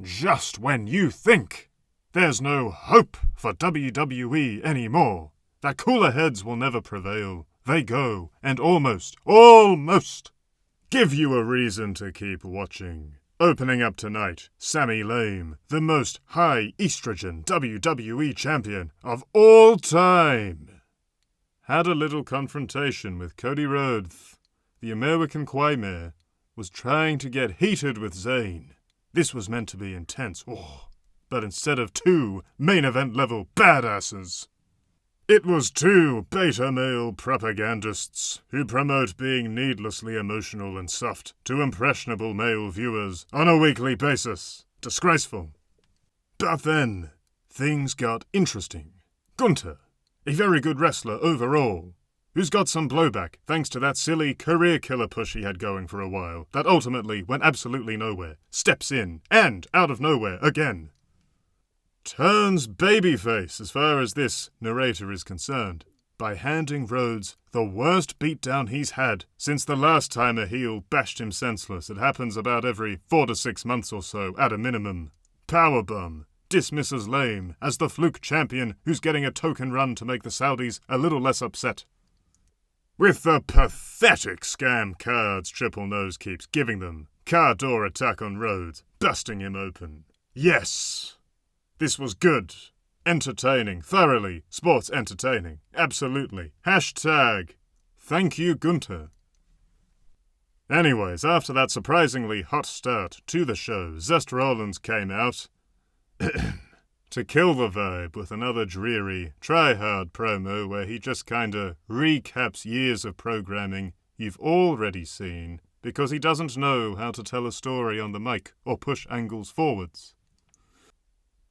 Just when you think there's no hope for WWE anymore, that cooler heads will never prevail, they go and almost give you a reason to keep watching. Opening up tonight, Sami Lame, the most high estrogen WWE champion of all time, had a little confrontation with Cody Rhodes. The American Quaymare was trying to get heated with Zayn. This was meant to be intense, but instead of two main event level badasses, it was two beta male propagandists who promote being needlessly emotional and soft to impressionable male viewers on a weekly basis. Disgraceful. But then, things got interesting. Gunther, a very good wrestler overall, who's got some blowback thanks to that silly career killer push he had going for a while that ultimately went absolutely nowhere, steps in, and out of nowhere again, turns babyface as far as this narrator is concerned by handing Rhodes the worst beatdown he's had since the last time a heel bashed him senseless. It happens about every 4 to 6 months or so at a minimum. Powerbomb dismisses Lame as the fluke champion who's getting a token run to make the Saudis a little less upset. With the pathetic scam cards Triple Nose keeps giving them, car door attack on Rhodes, busting him open. Yes! This was good, entertaining, thoroughly sports entertaining, absolutely. Hashtag, thank you Gunther. Anyways, after that surprisingly hot start to the show, Seth Rollins came out to kill the vibe with another dreary, try-hard promo where he just kinda recaps years of programming you've already seen because he doesn't know how to tell a story on the mic or push angles forwards.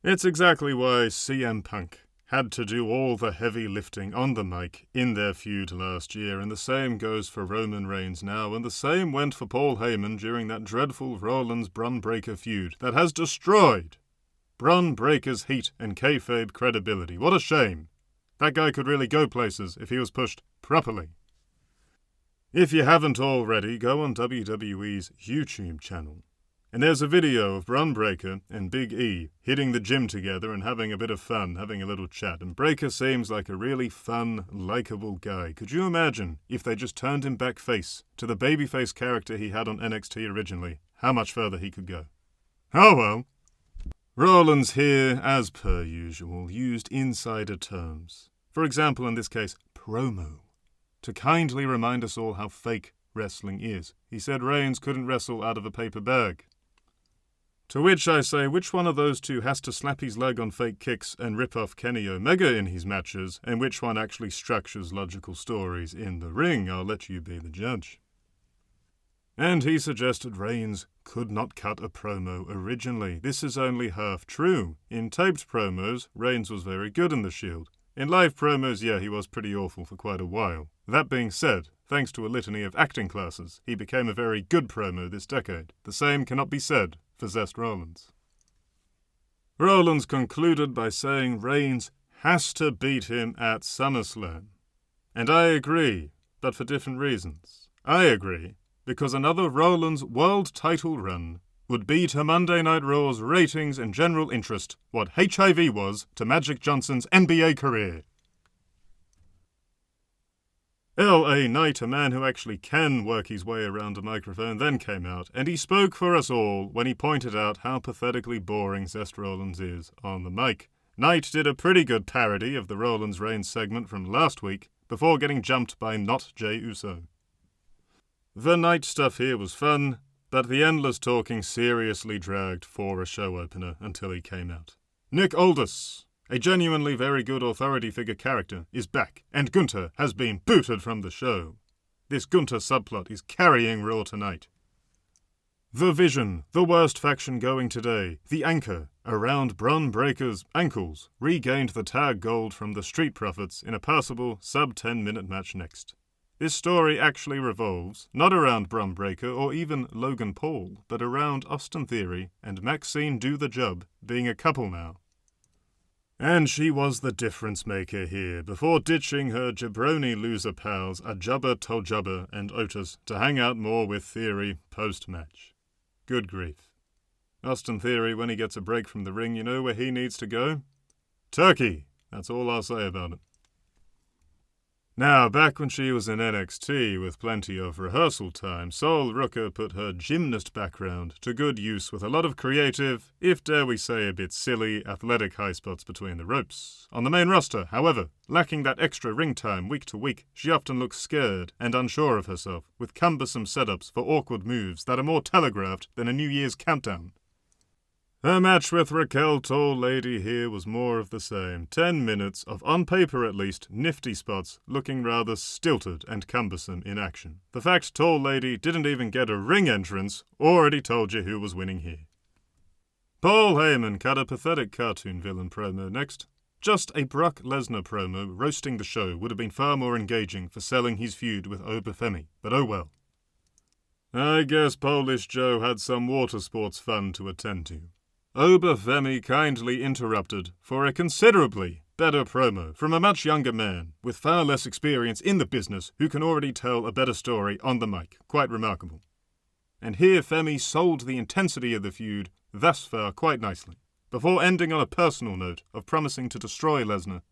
It's exactly why CM Punk had to do all the heavy lifting on the mic in their feud last year, and the same goes for Roman Reigns now, and the same went for Paul Heyman during that dreadful Rollins-Bron Breakker feud that has destroyed Bron Breakker's heat and kayfabe credibility. What a shame. That guy could really go places if he was pushed properly. If you haven't already, go on WWE's YouTube channel. And there's a video of Bron Breakker and Big E hitting the gym together and having a bit of fun, having a little chat. And Breakker seems like a really fun, likable guy. Could you imagine if they just turned him back face to the babyface character he had on NXT originally? How much further he could go. Oh well. Rollins here, as per usual, used insider terms. For example, in this case, promo, to kindly remind us all how fake wrestling is. He said Reigns couldn't wrestle out of a paper bag. To which I say, which one of those two has to slap his leg on fake kicks and rip off Kenny Omega in his matches, and which one actually structures logical stories in the ring? I'll let you be the judge. And he suggested Reigns could not cut a promo originally. This is only half true. In taped promos, Reigns was very good in the Shield. In live promos, yeah, he was pretty awful for quite a while. That being said, thanks to a litany of acting classes, he became a very good promo this decade. The same cannot be said for Seth Rollins. Rollins concluded by saying Reigns has to beat him at SummerSlam. And I agree, but for different reasons. I agree because another Rollins world title run would be to Monday Night Raw's ratings and general interest what HIV was to Magic Johnson's NBA career. L.A. Knight, a man who actually can work his way around a microphone, then came out, and he spoke for us all when he pointed out how pathetically boring Seth Rollins is on the mic. Knight did a pretty good parody of the Rollins-Reigns segment from last week before getting jumped by not Jey Uso. The Knight stuff here was fun, but the endless talking seriously dragged for a show opener until he came out. Nick Aldis, a genuinely very good authority figure character, is back, and Gunther has been booted from the show. This Gunther subplot is carrying Raw tonight. The Vision, the worst faction going today, the anchor around Bron Breakker's ankles, regained the tag gold from the Street Profits in a passable sub-10-minute match next. This story actually revolves not around Bron Breakker or even Logan Paul, but around Austin Theory and Maxine Do the Job being a couple now. And she was the difference maker here, before ditching her jabroni loser pals Ajubba Toljubba and Otis to hang out more with Theory post-match. Good grief. Austin Theory, when he gets a break from the ring, you know where he needs to go? Turkey! That's all I'll say about it. Now, back when she was in NXT with plenty of rehearsal time, Sol Rucker put her gymnast background to good use with a lot of creative, if dare we say a bit silly, athletic high spots between the ropes. On the main roster, however, lacking that extra ring time week to week, she often looks scared and unsure of herself, with cumbersome setups for awkward moves that are more telegraphed than a New Year's countdown. Her match with Raquel Tall Lady here was more of the same. 10 minutes of, on paper at least, nifty spots looking rather stilted and cumbersome in action. The fact Tall Lady didn't even get a ring entrance already told you who was winning here. Paul Heyman cut a pathetic cartoon villain promo next. Just a Brock Lesnar promo roasting the show would have been far more engaging for selling his feud with Obafemi, but oh well. I guess Polish Joe had some water sports fun to attend to. Obafemi kindly interrupted for a considerably better promo from a much younger man with far less experience in the business who can already tell a better story on the mic. Quite remarkable. And here Femi sold the intensity of the feud thus far quite nicely, before ending on a personal note of promising to destroy Lesnar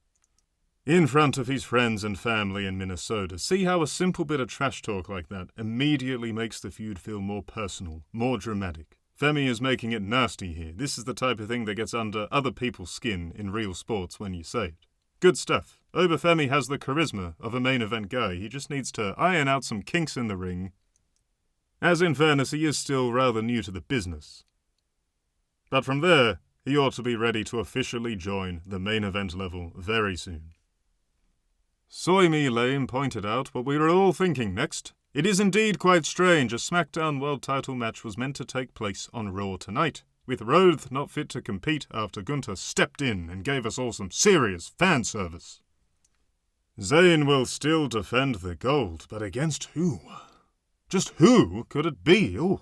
in front of his friends and family in Minnesota. See how a simple bit of trash talk like that immediately makes the feud feel more personal, more dramatic. Femi is making it nasty here. This is the type of thing that gets under other people's skin in real sports when you say it. Good stuff. Obafemi has the charisma of a main event guy. He just needs to iron out some kinks in the ring. As in fairness, he is still rather new to the business. But from there, he ought to be ready to officially join the main event level very soon. Soy Me Lame pointed out what we were all thinking next. It is indeed quite strange a SmackDown World title match was meant to take place on Raw tonight, with Rhodes not fit to compete after Gunther stepped in and gave us all some serious fan service. Zayn will still defend the gold, but against who? Just who could it be? Ooh.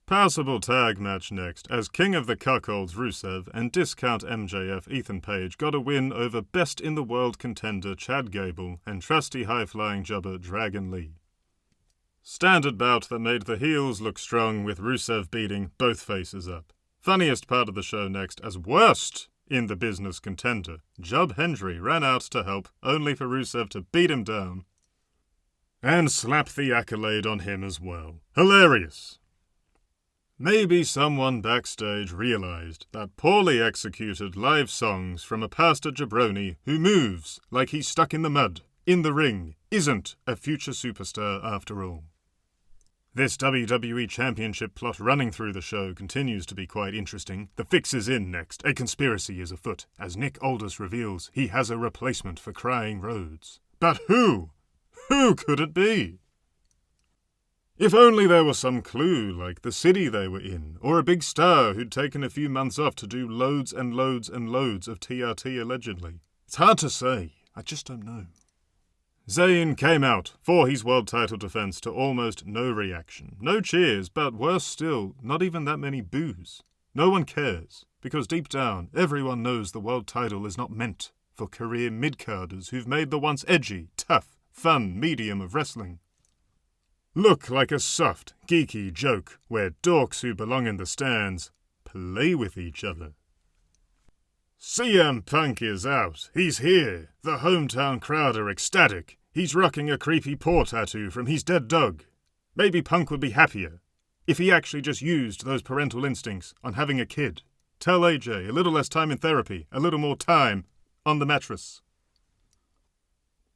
Passable tag match next, as King of the Cuckolds Rusev and Discount MJF Ethan Page got a win over best in the world contender Chad Gable and trusty high-flying jobber Dragon Lee. Standard bout that made the heels look strong with Rusev beating both faces up. Funniest part of the show next, as worst in the business contender, Job Hendry ran out to help, only for Rusev to beat him down and slap the accolade on him as well. Hilarious. Maybe someone backstage realized that poorly executed live songs from a pastor jabroni who moves like he's stuck in the mud, in the ring, isn't a future superstar after all. This WWE Championship plot running through the show continues to be quite interesting. The fix is in next. A conspiracy is afoot, as Nick Aldis reveals he has a replacement for Crying Rhodes. But who? Who could it be? If only there was some clue, like the city they were in, or a big star who'd taken a few months off to do loads and loads and loads of TRT allegedly. It's hard to say. I just don't know. Zayn came out for his world title defense to almost no reaction. No cheers, but worse still, not even that many boos. No one cares, because deep down, everyone knows the world title is not meant for career mid-carders who've made the once edgy, tough, fun medium of wrestling look like a soft, geeky joke where dorks who belong in the stands play with each other. CM Punk is out. He's here. The hometown crowd are ecstatic. He's rocking a creepy paw tattoo from his dead dog. Maybe Punk would be happier if he actually just used those parental instincts on having a kid. Tell AJ a little less time in therapy, a little more time on the mattress.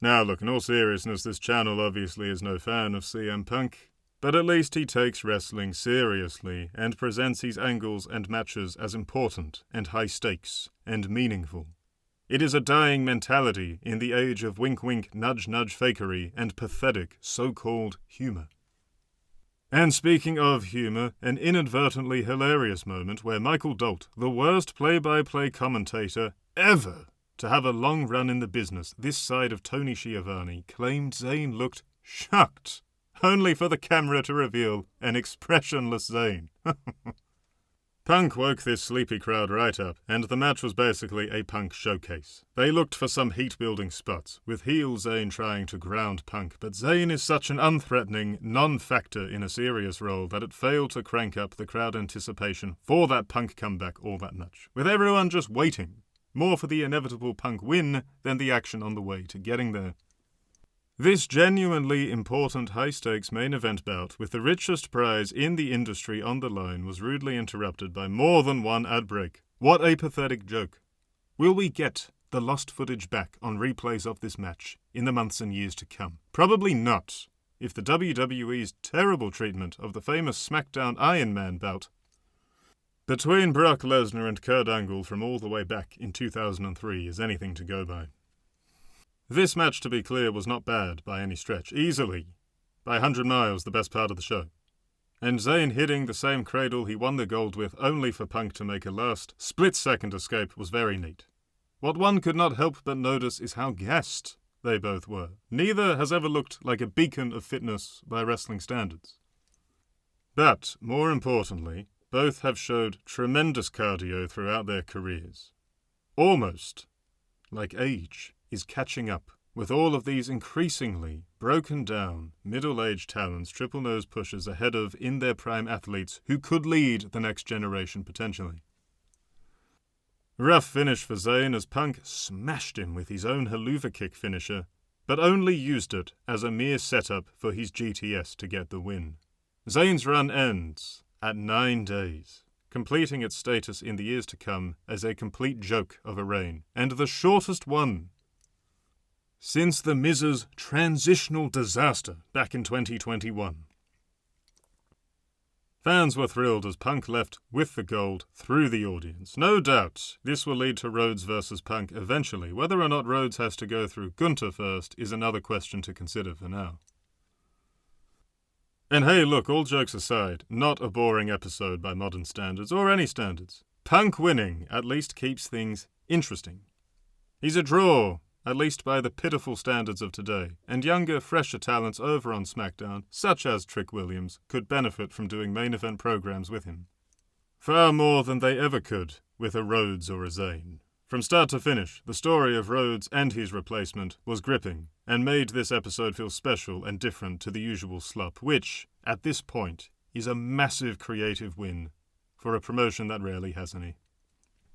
Now look, in all seriousness, this channel obviously is no fan of CM Punk, but at least he takes wrestling seriously and presents his angles and matches as important and high stakes and meaningful. It is a dying mentality in the age of wink-wink, nudge-nudge fakery and pathetic so-called humor. And speaking of humor, an inadvertently hilarious moment where Michael Dolt, the worst play-by-play commentator ever to have a long run in the business this side of Tony Schiavone, claimed Zayn looked shocked, only for the camera to reveal an expressionless Zayn. Punk woke this sleepy crowd right up, and the match was basically a Punk showcase. They looked for some heat-building spots, with heel Zayn trying to ground Punk, but Zayn is such an unthreatening non-factor in a serious role that it failed to crank up the crowd anticipation for that Punk comeback all that much, with everyone just waiting, more for the inevitable Punk win than the action on the way to getting there. This genuinely important high-stakes main event bout with the richest prize in the industry on the line was rudely interrupted by more than one ad break. What a pathetic joke. Will we get the lost footage back on replays of this match in the months and years to come? Probably not, if the WWE's terrible treatment of the famous SmackDown Iron Man bout between Brock Lesnar and Kurt Angle from all the way back in 2003 is anything to go by. This match, to be clear, was not bad by any stretch. Easily, by 100 miles, the best part of the show. And Zayn hitting the same cradle he won the gold with only for Punk to make a last, split-second escape was very neat. What one could not help but notice is how gassed they both were. Neither has ever looked like a beacon of fitness by wrestling standards. But, more importantly, both have showed tremendous cardio throughout their careers. Almost like age is catching up with all of these increasingly broken down, middle-aged talents triple nose pushers ahead of in their prime athletes who could lead the next generation potentially. Rough finish for Zayn as Punk smashed him with his own haluva kick finisher, but only used it as a mere setup for his GTS to get the win. Zayn's run ends at 9 days, completing its status in the years to come as a complete joke of a reign, and the shortest one since the Miz's transitional disaster back in 2021. Fans were thrilled as Punk left with the gold through the audience. No doubt this will lead to Rhodes versus Punk eventually. Whether or not Rhodes has to go through Gunther first is another question to consider for now. And hey, look, all jokes aside, not a boring episode by modern standards, or any standards. Punk winning at least keeps things interesting. He's a draw, at least by the pitiful standards of today, and younger, fresher talents over on SmackDown, such as Trick Williams, could benefit from doing main event programs with him. Far more than they ever could with a Rhodes or a Zayn. From start to finish, the story of Rhodes and his replacement was gripping, and made this episode feel special and different to the usual slop, which, at this point, is a massive creative win for a promotion that rarely has any.